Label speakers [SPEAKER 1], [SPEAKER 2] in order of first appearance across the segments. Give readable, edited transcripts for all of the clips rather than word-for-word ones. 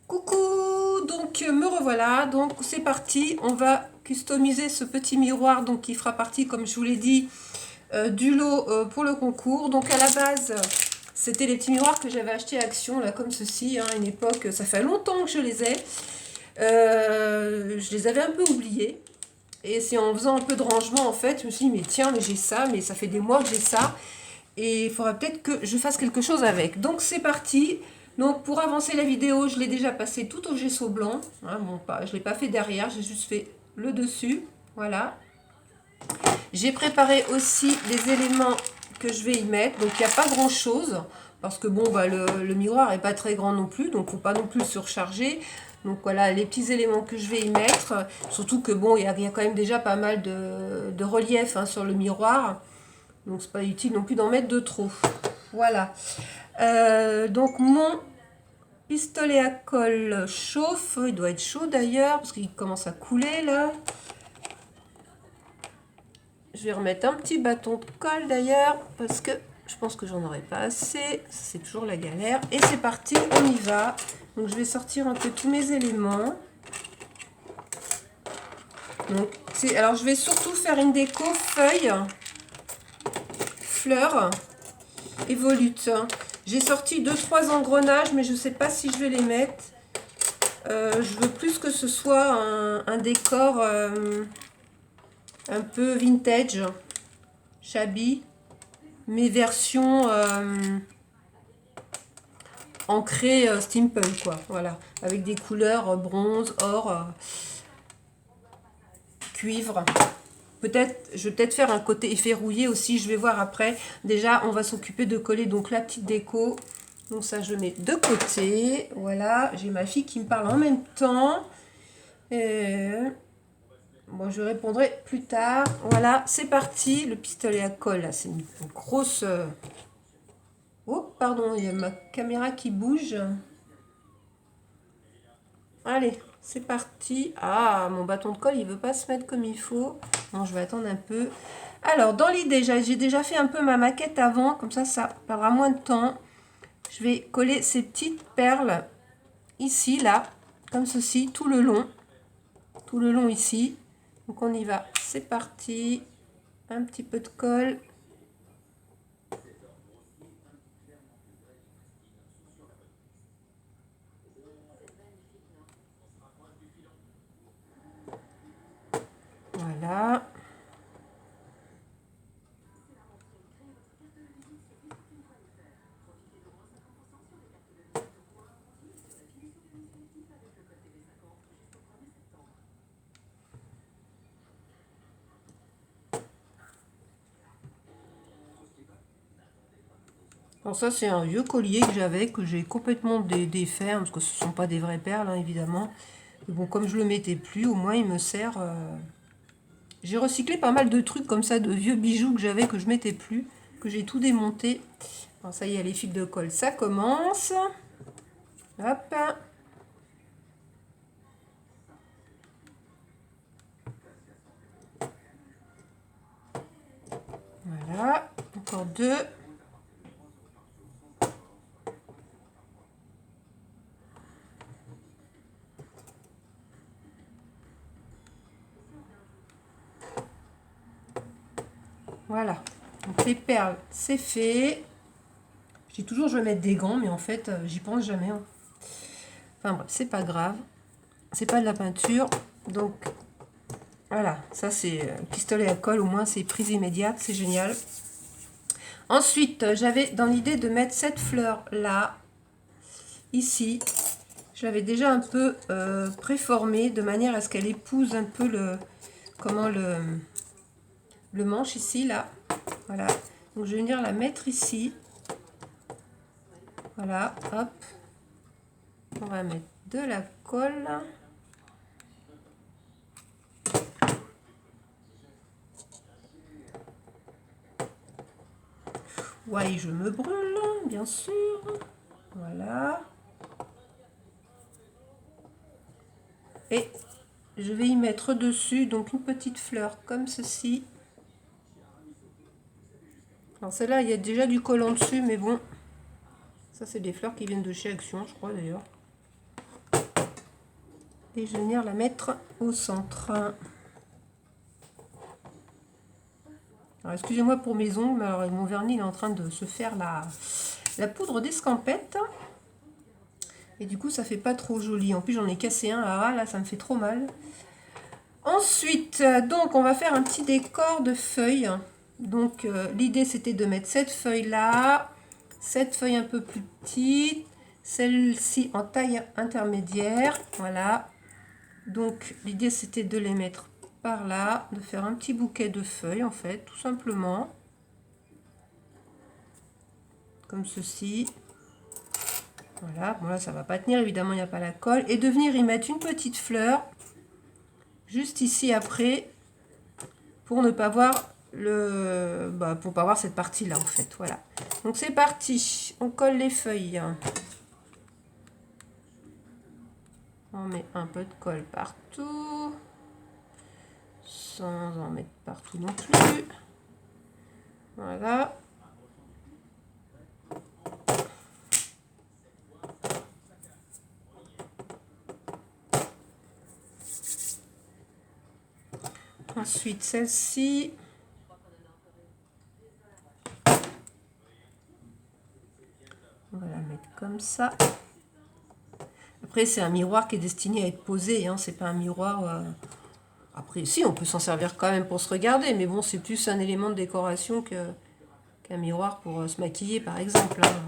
[SPEAKER 1] Coucou, donc me revoilà, donc c'est parti, on va customiser ce petit miroir donc qui fera partie, comme je vous l'ai dit, du lot pour le concours. Donc à la base, c'était les petits miroirs que j'avais achetés à Action, là comme ceci, à une époque, ça fait longtemps que je les ai. Je les avais un peu oubliés. Et c'est en faisant un peu de rangement en fait, je me suis dit mais tiens, mais j'ai ça, mais ça fait des mois que j'ai ça. Et il faudra peut-être que je fasse quelque chose avec. Donc c'est parti. Donc pour avancer la vidéo, je l'ai déjà passé tout au gesso blanc. Hein, bon, je ne l'ai pas fait derrière, j'ai juste fait le dessus. Voilà. J'ai préparé aussi les éléments que je vais y mettre. Donc il n'y a pas grand chose. Parce que bon, bah, le miroir n'est pas très grand non plus. Donc il ne faut pas non plus le surcharger. Donc voilà les petits éléments que je vais y mettre. Surtout que bon, il y a quand même déjà pas mal de relief sur le miroir. Donc c'est pas utile non plus d'en mettre de trop. Voilà. Donc mon pistolet à colle chauffe. Il doit être chaud d'ailleurs parce qu'il commence à couler là. Je vais remettre un petit bâton de colle d'ailleurs parce que je pense que j'en aurai pas assez. C'est toujours la galère. Et c'est parti, on y va. Donc je vais sortir un peu tous mes éléments. Donc, alors je vais surtout faire une déco feuilles, fleurs et volutes. J'ai sorti 2-3 engrenages, mais je ne sais pas si je vais les mettre. Je veux plus que ce soit un décor un peu vintage, shabby, mais version ancrée steampunk, quoi. Voilà, avec des couleurs bronze, or, cuivre. Peut-être, je vais peut-être faire un côté effet rouillé aussi, je vais voir après. Déjà, on va s'occuper de coller donc la petite déco. Donc ça, je mets de côté. Voilà, j'ai ma fille qui me parle en même temps. Bon, je répondrai plus tard. Voilà, c'est parti. Le pistolet à colle, là, c'est une grosse... Oh, pardon, il y a ma caméra qui bouge. Allez, c'est parti. Ah, mon bâton de colle, il veut pas se mettre comme il faut. Bon, je vais attendre un peu. Alors, dans l'idée, j'ai déjà fait un peu ma maquette avant. Comme ça perdra moins de temps. Je vais coller ces petites perles ici, là, comme ceci, tout le long. Tout le long ici. Donc, on y va. C'est parti. Un petit peu de colle. Voilà. Alors ça, c'est un vieux collier que j'avais, que j'ai complètement défait, parce que ce ne sont pas des vraies perles, évidemment. Mais bon, comme je le mettais plus, au moins il me sert. J'ai recyclé pas mal de trucs comme ça, de vieux bijoux que j'avais, que je mettais plus, que j'ai tout démonté. Alors ça y est, les fils de colle, ça commence. Hop. Voilà, encore deux. Voilà, donc les perles, c'est fait. Je dis toujours je vais mettre des gants, mais en fait, j'y pense jamais. Enfin bref, c'est pas grave. C'est pas de la peinture. Donc voilà, ça c'est pistolet à colle, au moins c'est prise immédiate, c'est génial. Ensuite, j'avais dans l'idée de mettre cette fleur là, ici. Je l'avais déjà un peu préformée de manière à ce qu'elle épouse un peu le manche ici, là. Voilà. Donc je vais venir la mettre ici. Voilà, hop. On va mettre de la colle. Ouais, je me brûle, bien sûr. Voilà. Et je vais y mettre dessus donc une petite fleur comme ceci. Alors celle-là, il y a déjà du collant dessus, mais bon. Ça, c'est des fleurs qui viennent de chez Action, je crois d'ailleurs. et je vais venir la mettre au centre. Alors excusez-moi pour mes ongles, mais alors mon vernis il est en train de se faire la poudre d'escampette. Et du coup ça fait pas trop joli. En plus j'en ai cassé un là, ça me fait trop mal. Ensuite, donc on va faire un petit décor de feuilles. Donc l'idée c'était de mettre cette feuille là, cette feuille un peu plus petite, celle-ci en taille intermédiaire, voilà. Donc l'idée c'était de les mettre par là, de faire un petit bouquet de feuilles en fait, tout simplement. Comme ceci. Voilà, bon là ça va pas tenir, évidemment il n'y a pas la colle. Et de venir y mettre une petite fleur, juste ici après, pour ne pas voir pour pas voir cette partie là en fait, voilà. Donc c'est parti, on colle les feuilles. On met un peu de colle partout, sans en mettre partout non plus. Voilà. Ensuite, celle-ci. On va la mettre comme ça. Après, c'est un miroir qui est destiné à être posé, hein. C'est pas un miroir... Après, si, on peut s'en servir quand même pour se regarder, mais bon, c'est plus un élément de décoration qu'un miroir pour se maquiller, par exemple, hein.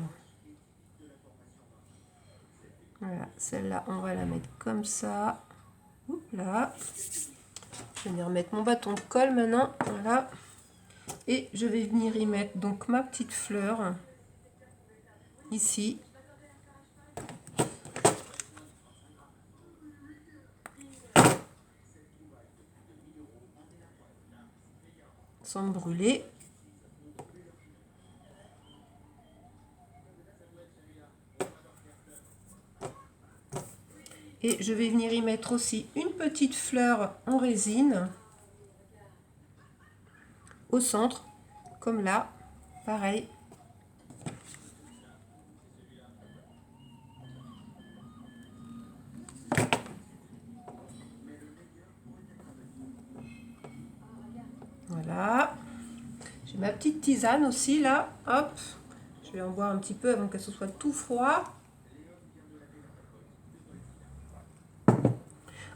[SPEAKER 1] Voilà, celle-là, on va la mettre comme ça. Oups, là. Je vais venir mettre mon bâton de colle maintenant, voilà. Et je vais venir y mettre donc ma petite fleur, ici. Sans me brûler. Et je vais venir y mettre aussi une petite fleur en résine au centre, comme là, pareil. Voilà. J'ai ma petite tisane aussi là, hop. Je vais en boire un petit peu avant qu'elle se soit tout froid.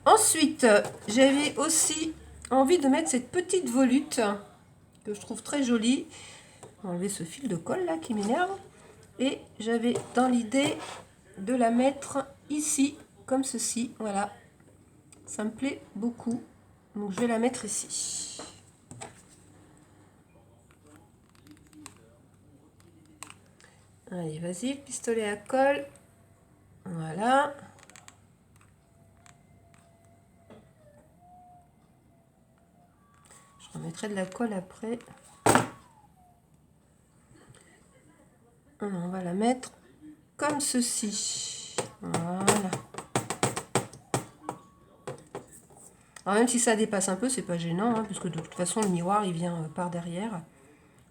[SPEAKER 1] Ensuite, j'avais aussi envie de mettre cette petite volute que je trouve très jolie. On va enlever ce fil de colle là qui m'énerve. Et j'avais dans l'idée de la mettre ici, comme ceci. Voilà, ça me plaît beaucoup. Donc je vais la mettre ici. Allez, vas-y, pistolet à colle. Voilà. Je remettrai de la colle après. On va la mettre comme ceci. Voilà. Alors même si ça dépasse un peu, c'est pas gênant, hein, puisque de toute façon le miroir il vient par derrière.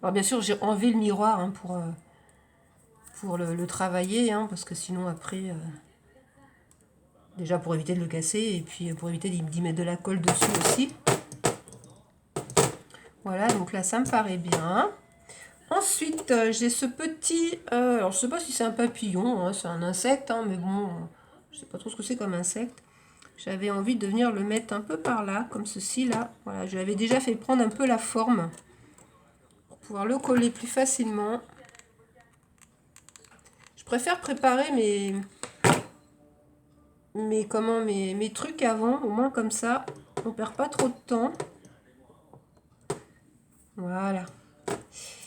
[SPEAKER 1] Alors bien sûr j'ai enlevé le miroir hein, pour le travailler, hein, parce que sinon après, déjà pour éviter de le casser et puis pour éviter d'y mettre de la colle dessus aussi. Voilà, donc là ça me paraît bien. Ensuite, j'ai ce petit... alors, je sais pas si c'est un papillon, hein, c'est un insecte, hein, mais bon, je sais pas trop ce que c'est comme insecte. J'avais envie de venir le mettre un peu par là, comme ceci, là. Voilà, je l'avais déjà fait prendre un peu la forme pour pouvoir le coller plus facilement. Je préfère préparer mes trucs avant, au moins comme ça, on perd pas trop de temps. Voilà.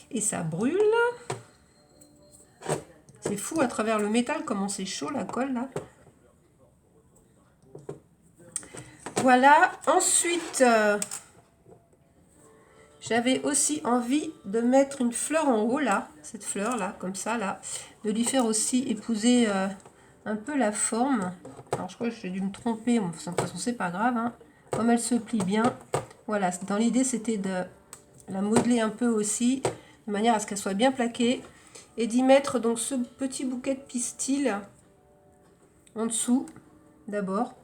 [SPEAKER 1] Et ça brûle. C'est fou à travers le métal comment c'est chaud la colle là. Voilà. Ensuite, j'avais aussi envie de mettre une fleur en haut là, cette fleur là, comme ça là, de lui faire aussi épouser un peu la forme. Alors je crois que j'ai dû me tromper, de toute façon c'est pas grave, hein. Comme elle se plie bien. Voilà, dans l'idée c'était de la modeler un peu aussi, de manière à ce qu'elle soit bien plaquée. Et d'y mettre donc ce petit bouquet de pistil en dessous, d'abord.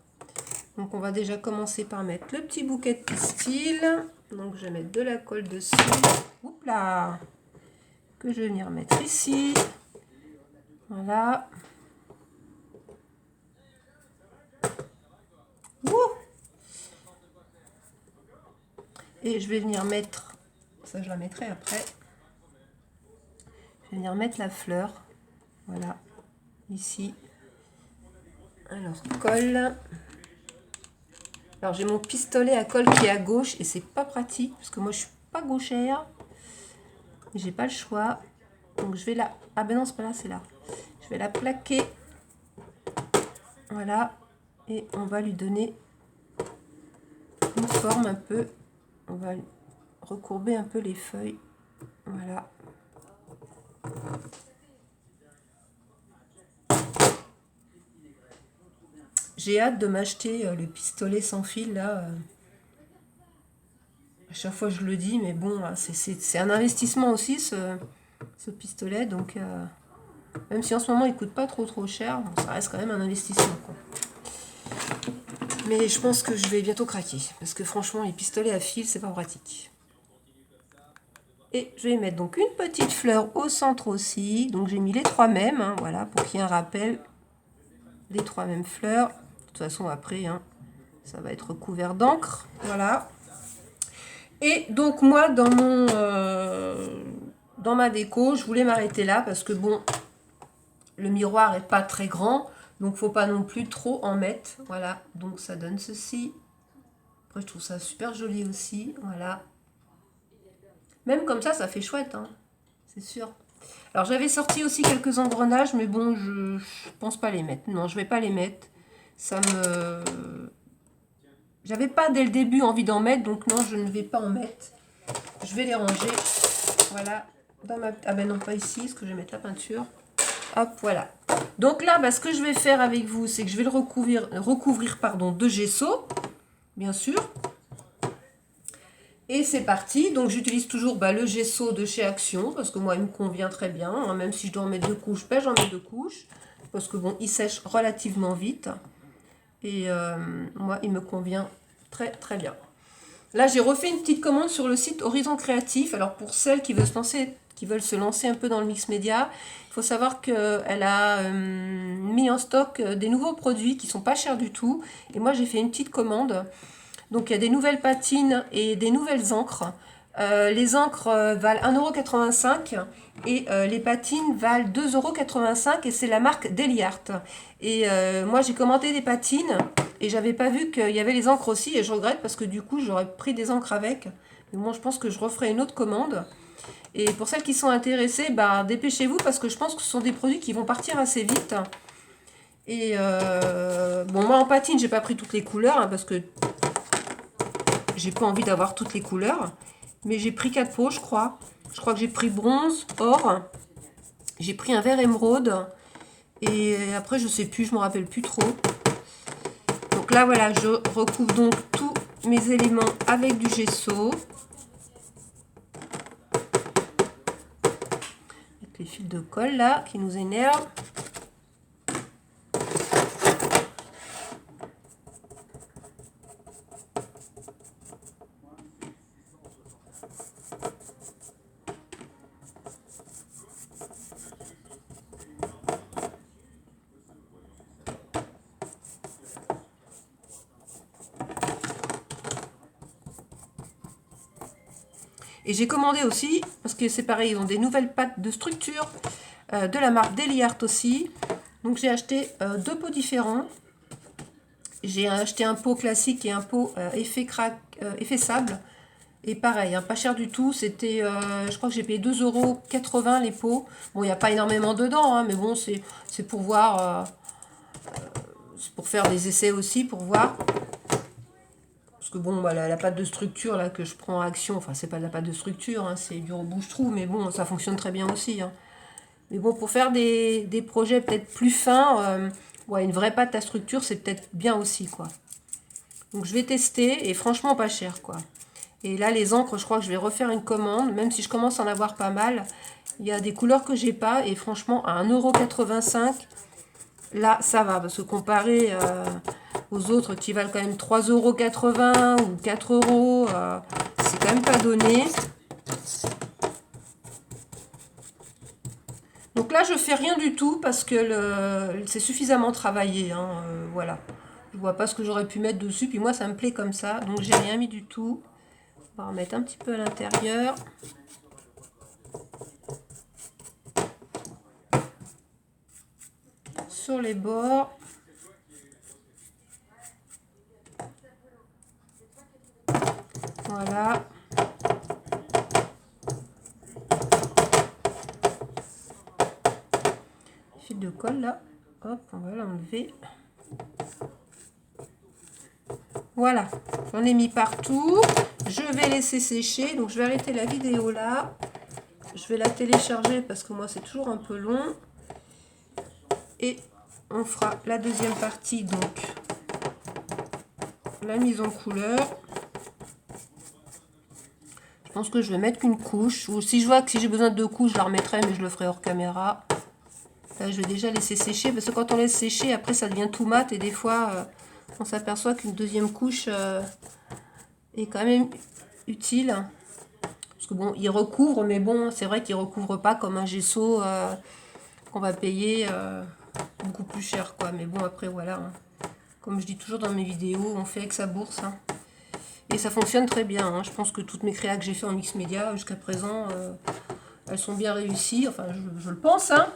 [SPEAKER 1] Donc on va déjà commencer par mettre le petit bouquet de pistil. Donc je vais mettre de la colle dessus. Oups là, que je vais venir mettre ici. Voilà. Ouh. Et je vais venir mettre, ça je la mettrai après. Je vais venir mettre la fleur. Voilà, ici. Alors colle. Alors j'ai mon pistolet à colle qui est à gauche et c'est pas pratique parce que moi je suis pas gauchère. J'ai pas le choix. Donc je vais la... Ah ben non, c'est pas là, c'est là. Je vais la plaquer. Voilà. Et on va lui donner une forme un peu. On va recourber un peu les feuilles. Voilà. J'ai hâte de m'acheter le pistolet sans fil là. À chaque fois je le dis, mais bon, c'est un investissement aussi ce pistolet. Donc même si en ce moment il coûte pas trop cher, bon, ça reste quand même un investissement, quoi. Mais je pense que je vais bientôt craquer. Parce que franchement, les pistolets à fil, c'est pas pratique. Et je vais mettre donc une petite fleur au centre aussi. Donc j'ai mis les 3 mêmes, hein, voilà, pour qu'il y ait un rappel. Les 3 mêmes fleurs. De toute façon, après, hein, ça va être recouvert d'encre. Voilà. Et donc moi, dans ma déco, je voulais m'arrêter là. Parce que bon, le miroir n'est pas très grand. Donc faut pas non plus trop en mettre. Voilà, donc ça donne ceci. Après, je trouve ça super joli aussi. Voilà. Même comme ça fait chouette, hein, c'est sûr. Alors, j'avais sorti aussi quelques engrenages, mais bon, je pense pas les mettre. Non, je vais pas les mettre. Ça me... J'avais pas dès le début envie d'en mettre, donc non, je ne vais pas en mettre. Je vais les ranger. Voilà. Dans ma... Ah ben non, pas ici, parce que je vais mettre la peinture. Hop, voilà. Donc là, bah, ce que je vais faire avec vous, c'est que je vais le recouvrir de gesso, bien sûr. Et c'est parti, donc j'utilise toujours le gesso de chez Action, parce que moi il me convient très bien, hein, même si je dois en mettre 2 couches, j'en mets 2 couches, parce que bon, il sèche relativement vite, et moi il me convient très bien. Là j'ai refait une petite commande sur le site Horizon Créatif, alors pour celles qui veulent se lancer un peu dans le mix média, il faut savoir qu'elle a mis en stock des nouveaux produits qui sont pas chers du tout, et moi j'ai fait une petite commande. Donc il y a des nouvelles patines et des nouvelles encres. Les encres valent 1,85 € et les patines valent 2,85 € et c'est la marque Deli Art. Et moi j'ai commandé des patines et j'avais pas vu qu'il y avait les encres aussi et je regrette parce que du coup j'aurais pris des encres avec. Mais bon, je pense que je referai une autre commande. Et pour celles qui sont intéressées, dépêchez-vous parce que je pense que ce sont des produits qui vont partir assez vite. Et bon, moi en patine j'ai pas pris toutes les couleurs hein, parce que j'ai pas envie d'avoir toutes les couleurs, mais j'ai pris 4 pots, je crois. Je crois que j'ai pris bronze, or, j'ai pris un vert émeraude, et après je sais plus, je me rappelle plus trop. Donc là voilà, je recouvre donc tous mes éléments avec du gesso. Avec les fils de colle là qui nous énervent. Et j'ai commandé aussi, parce que c'est pareil, ils ont des nouvelles pâtes de structure de la marque Deli Art aussi. Donc j'ai acheté 2 pots différents. J'ai acheté un pot classique et un pot effet sable. Et pareil, hein, pas cher du tout. C'était, je crois que j'ai payé 2,80 € les pots. Bon, il n'y a pas énormément dedans, hein, mais bon, c'est pour voir, c'est pour faire des essais aussi, pour voir. Parce que bon, la pâte de structure là que je prends à Action, enfin c'est pas de la pâte de structure, hein, c'est du rebouche-trou, mais bon, ça fonctionne très bien aussi. Hein. Mais bon, pour faire des projets peut-être plus fins, ouais, une vraie pâte à structure, c'est peut-être bien aussi, quoi. Donc je vais tester, et franchement pas cher, quoi. Et là, les encres, je crois que je vais refaire une commande, même si je commence à en avoir pas mal. Il y a des couleurs que j'ai pas, et franchement, à 1,85 €, là, ça va, parce que comparé aux autres qui valent quand même 3,80 € ou 4 €. C'est quand même pas donné. Donc là, je fais rien du tout parce que c'est suffisamment travaillé. Hein, voilà. Je vois pas ce que j'aurais pu mettre dessus. Puis moi, ça me plaît comme ça. Donc, j'ai rien mis du tout. On va remettre un petit peu à l'intérieur. Sur les bords. Voilà. Fil de colle là. Hop, on va l'enlever. Voilà, j'en ai mis partout. Je vais laisser sécher. Donc je vais arrêter la vidéo là. Je vais la télécharger parce que moi c'est toujours un peu long. Et on fera la deuxième partie, donc la mise en couleur. Je pense que je vais mettre qu'une couche. Ou si je vois que si j'ai besoin de 2 couches, je la remettrai, mais je le ferai hors caméra. Là, je vais déjà laisser sécher parce que quand on laisse sécher, après ça devient tout mat et des fois on s'aperçoit qu'une deuxième couche est quand même utile. Parce que bon, il recouvre, mais bon, c'est vrai qu'il recouvre pas comme un gesso qu'on va payer beaucoup plus cher, quoi. Mais bon, après, voilà. Hein. Comme je dis toujours dans mes vidéos, on fait avec sa bourse. Hein. Et ça fonctionne très bien. Hein. Je pense que toutes mes créas que j'ai fait en mix média jusqu'à présent, elles sont bien réussies. Enfin, je le pense. Hein.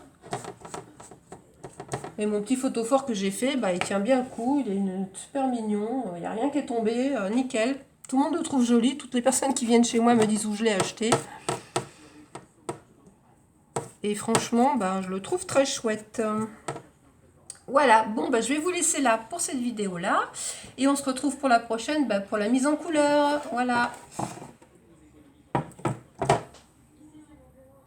[SPEAKER 1] Et mon petit photophore que j'ai fait, bah, il tient bien le coup. Il est super mignon. Il n'y a rien qui est tombé. Nickel. Tout le monde le trouve joli. Toutes les personnes qui viennent chez moi me disent où je l'ai acheté. Et franchement, bah, je le trouve très chouette. Voilà, bon, bah, je vais vous laisser là pour cette vidéo-là. Et on se retrouve pour la prochaine, bah, pour la mise en couleur. Voilà.